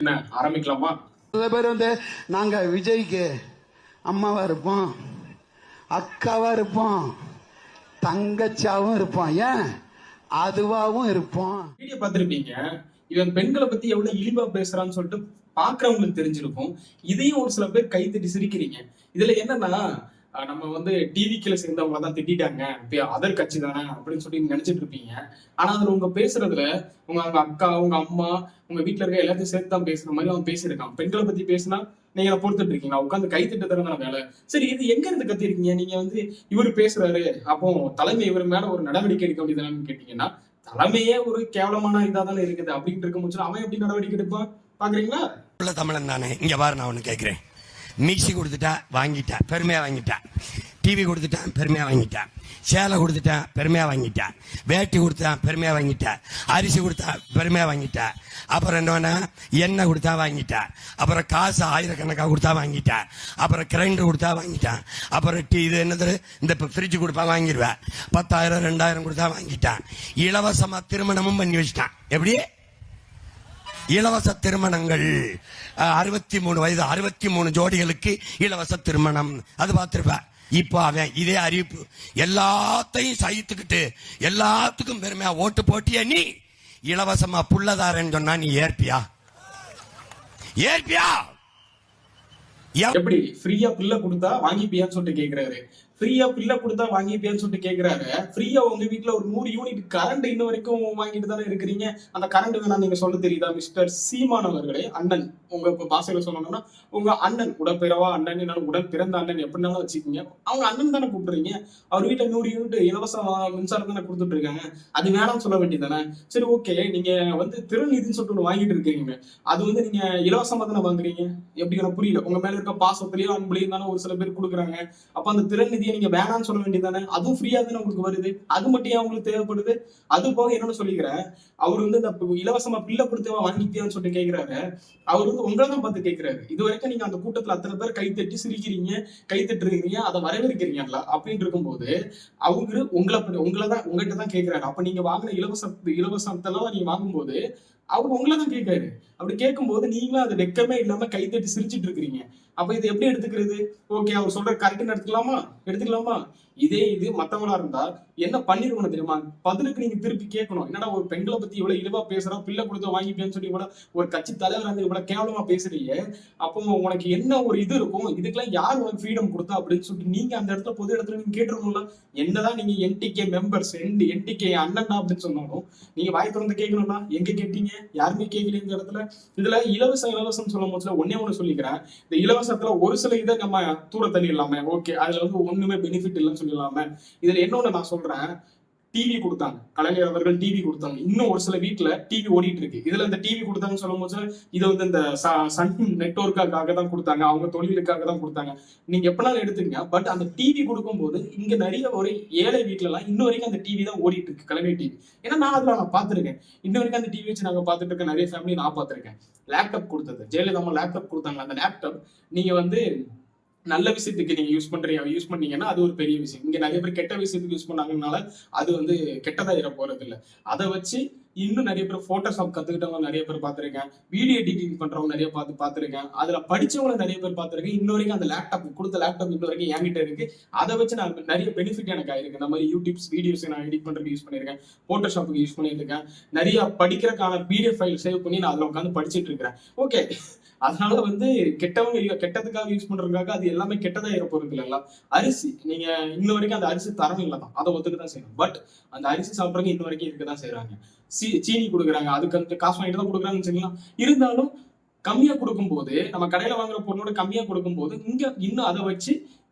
என்ன ஆரம்பிக்கலாமா? சில பேர் நாங்க விஜய்க்கு அம்மாவா இருப்போம், அக்காவா இருப்போம், தங்கச்சாவும் இருப்போம், ஏன் அதுவாவும் இருப்போம். வீடியோ பார்த்திருப்பீங்க. இவன் பெண்களை பத்தி எவ்வளவு இழிவா பேசுறான்னு சொல்லிட்டு பாக்குறவங்களுக்கு தெரிஞ்சிருக்கும். இதையும் ஒரு சில பேர் கை தட்டி சிரிக்கிறீங்க. இதுல என்னன்னா நம்ம டிவிக்குல சேர்ந்தவங்க தான் திட்டாங்க, அதர் கட்சி தானே அப்படின்னு சொல்லி நினைச்சிட்டு இருப்பீங்க. ஆனா அதுல உங்க பேசுறதுல உங்க அக்கா, உங்க அம்மா, உங்க வீட்டுல இருக்க எல்லாத்தையும் சேர்த்து தான் பேசுற மாதிரி அவன் பேசியிருக்கான். பெண்களை பத்தி பேசினா நீங்க பொறுத்துட்டு இருக்கீங்களா? உட்காந்து கை திட்ட தரதான வேலை. சரி, இது எங்க இருந்து கத்திருக்கீங்க? நீங்க இவரு பேசுறாரு, அப்போ தலைமை இவர் மேல ஒரு நடவடிக்கை எடுக்க வேண்டியதானு கேட்டீங்கன்னா, தலைமையே ஒரு கேவலமான இதா தானே இருக்குது. அப்படின்னு இருக்க முடிச்சு அவன் எப்படி நடவடிக்கை எடுப்பான் பாக்குறீங்களா? தமிழன் தானே. இங்க பாரு, நான் ஒண்ணு கேட்கிறேன். மிக்சி கொடுத்துட்டா வாங்கிட்டா, பெருமையா வாங்கிட்டா. டிவி கொடுத்துட்டான், பெருமையா வாங்கிட்டா. சேலை கொடுத்துட்டான், பெருமையா வாங்கிட்டா. வேட்டி கொடுத்தான், பெருமையா வாங்கிட்டா. அரிசி கொடுத்தா, பெருமையா வாங்கிட்டா. அப்புறம் என்னன்னா எண்ணெய் கொடுத்தா வாங்கிட்டா. அப்புறம் காசு ஆயிரக்கணக்கா கொடுத்தா வாங்கிட்டா. அப்புறம் கிரைண்டர் கொடுத்தா வாங்கிட்டான். அப்புறம் இது என்னது, இந்த ஃப்ரிட்ஜ் கொடுப்பா வாங்கிடுவேன். 10,000 2,000 கொடுத்தா வாங்கிட்டான். இலவசமா திருமணமும் பண்ணி வச்சிட்டான். எப்படி? இலவச திருமணங்கள் 63 வயது 63 ஜோடிகளுக்கு இலவச திருமணம். அது பார்த்திருப்ப. இப்போ அவன் இதே அறிவிப்பு எல்லாத்தையும் சகித்துக்கிட்டு எல்லாத்துக்கும் பெருமையா ஓட்டு போட்டிய நீ இலவசமா புள்ளதாரன்னு சொன்னா நீ ஏற்பியா? எப்படி ஃப்ரீயா பில்ல கொடுத்தா வாங்கிப்பியான்னு சொல்லிட்டு கேக்குறாரு. ஃப்ரீயா பில்ல கொடுத்தா வாங்கிப்பியான்னு சொல்லிட்டு கேக்குறாரு. ஃப்ரீயா உங்க வீட்டுல ஒரு 100 யூனிட் கரண்ட் இன்ன வரைக்கும் வாங்கிட்டு தானே இருக்கிறீங்க. அந்த கரண்ட் வேணா நீங்க சொல்ல தெரியுதா? மிஸ்டர் சீமான் அவர்களே, அண்ணன், உங்க பாசையில சொல்லணும்னா உங்க அண்ணன், உடற்பிறவா அண்ணன், என்னால உடன் பிறந்த அண்ணன் எப்படினாலும் வச்சுக்கீங்க. அவங்க அண்ணன் தானே கூப்பிடுறீங்க. அவர் வீட்டுல 100 யூனிட் இலவச மின்சாரம் தானே கொடுத்துட்டு இருக்காங்க. அது வேணாம்னு சொல்ல வேண்டியதானே? சரி, ஓகே, நீங்க திறநிதின்னு சொல்லிட்டு ஒண்ணு வாங்கிட்டு இருக்கீங்க. அது நீங்க இலவசமா தானே வாங்குறீங்க. எப்படி எனக்கு புரியல. உங்க மேல இருக்க பாசத்திலயும் அன்புலையும் தானே ஒரு சில பேர் கொடுக்குறாங்க. அப்ப அந்த திறநிதியை நீங்க வேணாம்னு சொல்ல வேண்டியதானே? அதுவும் ஃப்ரீயா தானே உங்களுக்கு வருது. அது மட்டும் ஏன் உங்களுக்கு தேவைப்படுது? அது போக என்னன்னு சொல்லிக்கிறேன், அவர் இந்த இலவசமா பில்ல கொடுத்து வாங்கிட்டியான்னு சொல்லிட்டு கேட்கிறாரு. அவர் உங்களை தான் பார்த்து கேட்கிறாரு. இது வரைக்கும் நீங்க அந்த கூட்டத்துல அத்தனை பேர் கை தட்டி சிரிக்கிறீங்க, கை தட்டுறீங்க, அதை வரவேற்கிறீங்களா அப்படின்னு இருக்கும்போது அவரு உங்ககிட்ட தான் கேட்கிறாரு. அப்ப நீங்க வாங்கின இலவசத்தெல்லாம் நீங்க வாங்கும்போது அவர் உங்களை தான் கேட்காரு. அப்படி கேட்கும்போது நீங்களும் அது வெக்கமே இல்லாம கை தட்டி சிரிச்சிட்டு இருக்கிறீங்க. அப்ப இது எப்படி எடுத்துக்கிறது? ஓகே, அவர் சொல்ற கரெக்ட்னு எடுத்துக்கலாமா? இது மத்தவங்களா இருந்தா என்ன பண்ணிருக்கணும் தெரியுமா? பதிலுக்கு நீங்க திருப்பி கேட்கணும். என்னடா ஒரு பெண்களை பத்தி இவ்வளவு இழிவா பேசுறான், பிள்ளை கொடுத்து வாங்கிப்பேன்னு சொல்லி ஒரு கட்சி தலைவர் இவ்வளவு கேவலமா பேசுறீங்க. அப்போ உனக்கு என்ன ஒரு இது இருக்கும்? இதுக்கெல்லாம் யார் உனக்கு ஃப்ரீடம் கொடுத்தா அப்படின்னு சொல்லிட்டு நீங்க அந்த இடத்துல பொது இடத்துல நீங்க கேட்டுருக்கணும்ல. என்னதான் நீங்க என்டிகே மெம்பர்ஸ், என்டிகே அண்ணன் அப்படின்னு சொன்னாலும் நீங்க வாய் திறந்து கேட்கணும்னா எங்க கேட்டீங்க? யாருமே கேட்கல இந்த இடத்துல. இதுல இலவசம் சொல்லும் போதுல ஒண்ணே சொல்லிக்கிறேன். இந்த இலவசத்துல ஒரு சில இதை நம்ம தூர தள்ளிடலாமே. ஓகே, அதுல ஒண்ணுமே பெனிஃபிட் இல்லைன்னு சொல்லிடலாமே. இதுல என்னொன்னு நான் சொல்றேன், டிவி கொடுத்தாங்க, கலைஞர் அவர்கள் டிவி கொடுத்தாங்க. இன்னும் ஒரு சில வீட்டுல டிவி ஓடிட்டு இருக்கு. இதுல இந்த டிவி கொடுத்தாங்கன்னு சொல்லும் போது இது இந்த சன் நெட்வொர்க்காக தான் கொடுத்தாங்க, அவங்க தொழிலுக்காக தான் கொடுத்தாங்க. நீங்க எப்பனாலும் எடுத்துங்க. பட் அந்த டிவி கொடுக்கும் போது இங்க நிறைய ஒரு ஏழை வீட்டுல எல்லாம் இன்ன வரைக்கும் அந்த டிவி தான் ஓடிட்டு இருக்கு, கலைஞர் டிவி. ஏன்னா நான் பார்த்திருக்கேன். இன்ன வரைக்கும் அந்த டிவி வச்சு நாங்க பார்த்துட்டு இருக்க நிறைய ஃபேமிலி நான் பார்த்திருக்கேன். லேப்டாப் கொடுத்தது ஜெயலலிதா லேப்டாப் கொடுத்தாங்க. அந்த லேப்டாப் நீங்க நல்ல விஷயத்துக்கு நீங்க யூஸ் பண்ணீங்கன்னா அது ஒரு பெரிய விஷயம். இங்க நிறைய பேர் கெட்ட விஷயத்துக்கு யூஸ் பண்ணாங்கனால அது கெட்டதா போறது இல்லை. அதை வச்சு இன்னும் நிறைய பேர் போட்டோஷாப் கத்துக்கிட்டவங்க நிறைய பேர் பார்த்திருக்கேன். வீடியோ எடிட்டிங் பண்றவங்க நிறைய பார்த்திருக்கேன். அதுல படிச்சவங்க நிறைய பேர் பார்த்திருக்கேன். இன்ன வரைக்கும் அந்த லேப்டாப் இன்ன வரைக்கும் என்கிட்ட இருக்கு. அதை வச்சு நான் நிறைய பெனிஃபிட் எனக்கு ஆயிருக்கு. இந்த மாதிரி யூடியூப்ஸ் வீடியோஸ் நான் எடிட் பண்றதுக்கு யூஸ் பண்ணிருக்கேன், போட்டோஷாப்புக்கு யூஸ் பண்ணிருக்கேன். நிறைய படிக்கிறதுக்கான பிடிஎஃப் ஃபைல் சேவ் பண்ணி நான் அதுல உட்காந்து படிச்சுட்டு இருக்கிறேன். ஓகே, அதனால கெட்டதுக்காக யூஸ் பண்றதுக்காக அது எல்லாமே கெட்டதா இருப்போருக்கு இல்ல. அரிசி நீங்க இன்ன வரைக்கும் அந்த அரிசி தரம் இல்லதான், அதை ஒத்துக்கு தான் செய்யணும். பட் அந்த அரிசி சாப்பிட்றவங்க இன்ன வரைக்கும் இருக்கதான் செய்யறாங்க. சீனி கொடுக்குறாங்க, அதுக்கு காசு வாங்கிட்டு தான் கொடுக்குறாங்கன்னு சொல்லலாம். இருந்தாலும் கம்மியா கொடுக்கும் போது, நம்ம கடையில வாங்குற பொருளோட கம்மியா கொடுக்கும் போது இங்க இன்னும் அதை வச்சு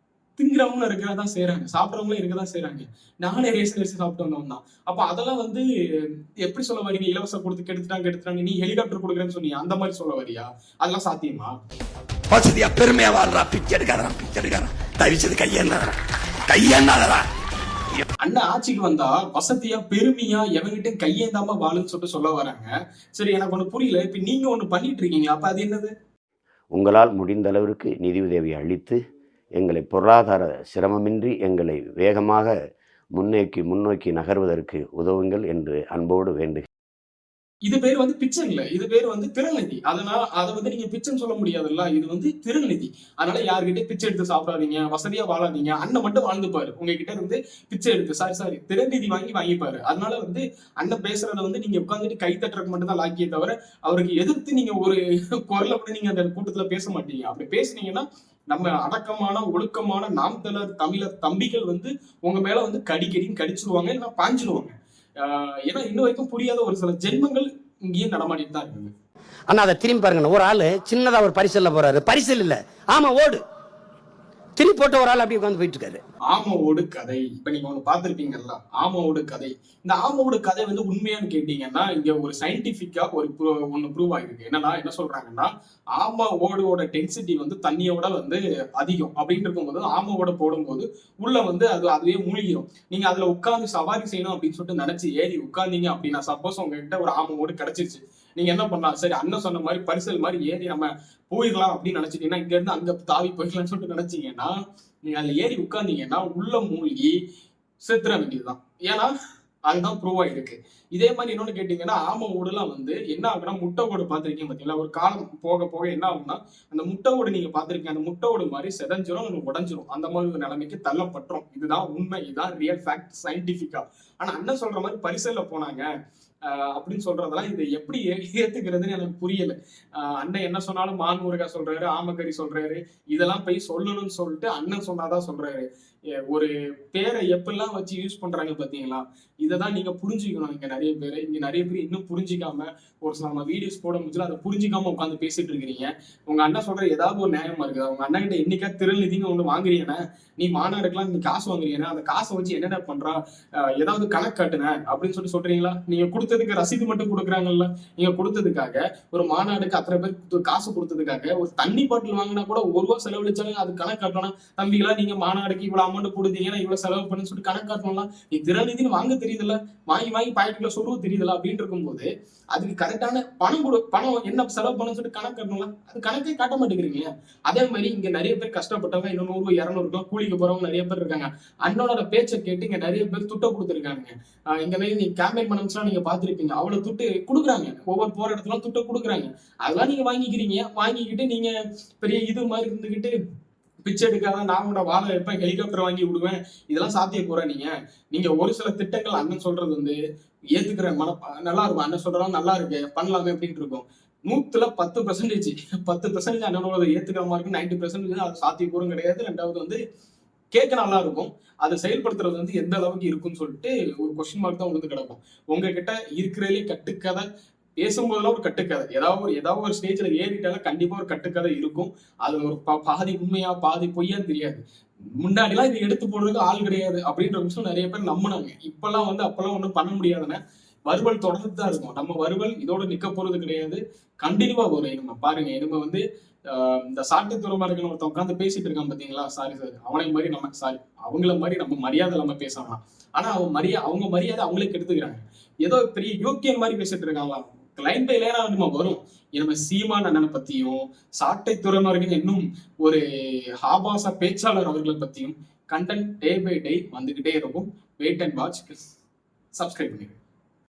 திங்கிறவங்களும் இருக்கதான் செய்யறாங்க, சாப்பிட்றவங்களும் இருக்கதான் செய்யறாங்க. நானே ரேஷன் அரிசி சாப்பிட்டு வந்தவங்க தான். அப்ப அதெல்லாம் எப்படி சொல்ல வரீங்க? இலவசம் கொடுத்து கெடுத்துட்டாங்க, நீ ஹெலிகாப்டர் கொடுக்குறேன்னு சொன்னீங்க, அந்த மாதிரி சொல்ல வரியா? அதெல்லாம் சாத்தியமா? வசதியா பெருமையா வாழ்றா, பிச்சை எடுக்காரா, தவிச்சது கையெண்ணாதரா. அண்ணா ஆட்சிக்கு வந்தா வசதியா பெருமையா எவங்கிட்ட கையேந்தாம வாழுன்னு சொல்ல வராங்க. சரி, எனக்கு ஒண்ணு புரியல. இப்ப நீங்க ஒண்ணு பண்ணிட்டு இருக்கீங்க, அப்ப அது என்னது? உங்களால் முடிந்த அளவிற்கு நிதி உதவி அளித்து எங்களை பொருளாதார சிரமமின்றி எங்களை வேகமாக முன்னோக்கி நகர்வதற்கு உதவுங்கள் என்று அன்போடு வேண்டுகிறேன். இது பேர் வந்து பிச்சை இல்ல, இது பேர் வந்து திறநிதி. அதனால அதை வந்து நீங்க பிச்சைன்னு சொல்ல முடியாதுல்ல, இது வந்து திறநிதி. அதனால யாருக்கிட்டே பிச்சை எடுத்து சாப்பிடாதீங்க, வசதியா வாழாதீங்க. அண்ணன் மட்டும் வாழ்ந்துப்பாரு, உங்ககிட்ட இருந்து பிச்சை எடுத்து சாரி திறநிதி வாங்கிப்பாரு. அதனால வந்து அண்ணன் பேசுறத வந்து நீங்க உட்காந்துட்டு கை தட்டுறதுக்கு மட்டும் தான் லாக்கியே தவிர அவருக்கு எதிர்த்து நீங்க ஒரு குரலை கூட நீங்க அந்த கூட்டத்துல பேச மாட்டீங்க. அப்படி பேசுனீங்கன்னா நம்ம அடக்கமான ஒழுக்கமான நாம் தமிழர் தம்பிகள் வந்து உங்க மேல வந்து கடிச்சிருவாங்க, இல்லைன்னா பாஞ்சிருவாங்க. ஏன்னா இன்ன வரைக்கும் புரியாத ஒரு சில ஜென்மங்கள் இங்கேயும் நடமாடிட்டு தான் இருக்குது. ஆனா அதை திரும்பி பாருங்க, ஒரு ஆளு சின்னதா ஒரு பரிசல்ல போறாரு, பரிசல் இல்ல ஆமா ஓடு திருப்பி போட்ட ஒரு ஆள் அப்படியே உட்காந்து போயிட்டு இருக்காரு. ஆமோடு கதை இப்ப நீங்க ஒண்ணு பாத்திருப்பீங்கல்ல, ஆமோடு கதை. இந்த ஆமோடு கதை வந்து உண்மையான்னு கேட்டீங்கன்னா இங்க ஒரு சயின்டிபிக்கா ஒண்ணு ப்ரூவ் ஆயிருக்கு. என்னன்னா என்ன சொல்றாங்கன்னா, ஆமா ஓடோட டென்சிட்டி வந்து தண்ணியோட வந்து அதிகம் அப்படின்னு இருக்கும்போது ஆமோட போடும்போது உள்ள வந்து அதுவே மூழ்கிடும். நீங்க அதுல உட்கார்ந்து சவாரி செய்யணும் அப்படின்னு சொல்லிட்டு நினைச்சு ஏறி உட்கார்ந்தீங்க அப்படின்னா, சப்போஸ் உங்ககிட்ட ஒரு ஆமோடு கிடைச்சிருச்சு, நீங்க என்ன பண்ணலாம், சரி அண்ணன் சொன்ன மாதிரி பரிசல் மாதிரி ஏறி நம்ம போயிடலாம் அப்படின்னு நினைச்சிட்டீங்கன்னா, இங்க இருந்து அங்க தாவி போயிடலாம்னு சொல்லிட்டு நினைச்சீங்கன்னா, நீங்க அதுல ஏறி உட்கார்ந்தீங்கன்னா உள்ள மூழ்கி செத்துற வேண்டியதுதான். ஏன்னா அதுதான் ப்ரூவ் ஆயிருக்கு. இதே மாதிரி இன்னொன்னு கேட்டீங்கன்னா, ஆம ஓடுலாம் வந்து என்ன ஆகுனா, முட்டை ஓடு பாத்திருக்கீங்க பாத்தீங்களா, ஒரு காலம் போக போக என்ன ஆகும்னா அந்த முட்டை ஓடு நீங்க பாத்திருக்கீங்க, அந்த முட்டை ஓடு மாதிரி செதஞ்சிரும், உடஞ்சிரும், அந்த மாதிரி ஒரு நிலைமைக்கு தள்ளப்பட்டுரும். இதுதான் உண்மை, இதுதான் ரியல் ஃபேக்ட் சயின்டிபிக்கா. ஆனா அண்ணன் சொல்ற மாதிரி பரிசல்ல போனாங்க அப்படின்னு சொல்றதெல்லாம் இது எப்படி ஏத்துக்கிறதுன்னு எனக்கு புரியல. அண்ணன் என்ன சொன்னாலும் மான் முருகா சொல்றாரு, ஆமக்கறி சொல்றாரு, இதெல்லாம் போய் சொல்லணும்னு சொல்லிட்டு அண்ணன் சொன்னாதான் சொல்றாரு. ஒரு பேரை எப்பெல்லாம் வச்சு யூஸ் பண்றாங்க பாத்தீங்களா, இததான் நீங்க புரிஞ்சுக்கணும். இங்க நிறைய பேர் இன்னும் புரிஞ்சிக்காம ஒரு சில நம்ம வீடியோஸ் போட முடியல, அதை புரிஞ்சிக்காம உட்காந்து பேசிட்டு இருக்கிறீங்க. உங்க அண்ணன் சொல்ற ஏதாவது ஒரு நியாயமா இருக்குதா? உங்க அண்ணன் கிட்ட என்னைக்கா திறநிதின்னு ஒண்ணு வாங்குறீங்கன்னா, நீ மாநாடுக்கெல்லாம் நீ காசு வாங்குறீங்கன்னா அந்த காசை வச்சு என்னென்ன பண்றா, ஏதாவது கணக்கு காட்டுன அப்படின்னு சொல்றீங்களா? நீங்க கொடுத்ததுக்கு ரசீது மட்டும் கொடுக்குறாங்கல்ல, நீங்க கொடுத்ததுக்காக ஒரு மாநாடுக்கு அத்தனை பேர் காசு கொடுத்ததுக்காக ஒரு தண்ணி பாட்டில் வாங்கினா கூட ₹1 செலவழிச்சாலும் அது கணக்கு காட்டணும். தம்பிகளா நீங்க மாநாடுக்கு இவ்வளவு அமௌண்ட் கொடுத்தீங்கன்னா இவ்வளவு செலவு பண்ணு சொல்லிட்டு கணக்கு காட்டணும்லாம். நீ திறநிதின்னு வாங்க தெரியுதுல்ல, வாங்கி பாக்கெட்ல சொல்றது தெரியுதுல அப்படின்னு இருக்கும்போது அதுக்கு கரெக்டான பணம் என்ன செலவு பண்ணு சொல்லிட்டு கணக்கு காட்டணும்ல, அது கணக்கே காட்ட மாட்டேங்கிறீங்க. அதே மாதிரி இங்க நிறைய பேர் கஷ்டப்பட்டவங்க, இன்னும் 100-200 கூலிக்கு போறவங்க நிறைய பேர் இருக்காங்க. அண்ணனோட பேச்சை கேட்டு இங்க நிறைய பேர் துட்ட கொடுத்துருக்காங்க. இங்க நீ கேம்பெயின் பண்ணா நீங்க பாத்துருப்பீங்க, அவ்வளவு துட்டு கொடுக்குறாங்க, ஒவ்வொரு போற இடத்துல துட்ட கொடுக்குறாங்க. அதெல்லாம் நீங்க வாங்கிக்கிட்டு நீங்க பெரிய இது மாதிரி இருந்துகிட்டு பிச்சை எடுக்காத நான் உங்களோட வாழ வைப்பேன், ஹெலிகாப்டர் வாங்கி விடுவேன், இதெல்லாம் சாத்திய போற நீங்க ஒரு சில திட்டங்கள் அண்ணன் சொல்றது வந்து ஏத்துக்கிற நல்லா இருக்கும். அண்ணன் சொல்றதும் நல்லா இருக்கு, பண்ணலாமே அப்படின்ட்டு இருக்கும். 100% 10% அண்ணனோட ஏத்துக்கிற மாதிரி இருக்கு, 90% அது சாத்தியக்கூறும் கிடையாது. ரெண்டாவது வந்து கேட்க நல்லா இருக்கும், அதை செயல்படுத்துறது வந்து எந்த அளவுக்கு இருக்குன்னு சொல்லிட்டு ஒரு கொஸ்டின் மார்க் தான் உழுந்து கிடக்கும். உங்ககிட்ட இருக்கிறதுலே கட்டுக்கதை பேசும்போதெல்லாம் ஒரு கட்டுக்கதை, ஏதாவது ஒரு ஸ்டேஜ்ல ஏறிட்டாலும் கண்டிப்பா ஒரு கட்டுக்கதை இருக்கும். அது ஒரு பாதி உண்மையா பாதி பொய்யான்னு தெரியாது. முன்னாடி எல்லாம் இதை எடுத்து போடுறதுக்கு ஆள் கிடையாது அப்படின்ற விஷயம் நிறைய பேர் நம்பினாங்க. அப்பெல்லாம் ஒண்ணும் பண்ண முடியாதுன்னு வருவல் தொடர்ந்து தான் இருக்கும். நம்ம வருவல் இதோட நிக்க போறது கிடையாது, கண்டினியூவா வரும். நம்ம பாருங்க, இனிமே வந்து இந்த சாட்டை துறமா இருக்கணும் ஒருத்தன் உட்காந்து பேசிட்டு இருக்கான் பாத்தீங்களா, சாரி அவங்கள மாதிரி நம்ம மரியாதை இல்லாம பேசலாம். ஆனா அவங்க மரியாதை அவங்களே கெடுத்துக்கிறாங்க. ஏதோ பெரிய யூகேன் மாதிரி பேசிட்டு இருக்காங்களா, லைன் பை லைனா நம்ம வரும். நம்ம சீமான் அண்ணனை பத்தியும் சாட்டை துறையினர்கள் இன்னும் ஒரு ஆபாச பேச்சாளர் அவர்களை பத்தியும் கண்டென்ட் டே பை டே வந்துகிட்டே இருக்கும். Wait and watch. சப்ஸ்கிரைப் பண்ணிடுங்க.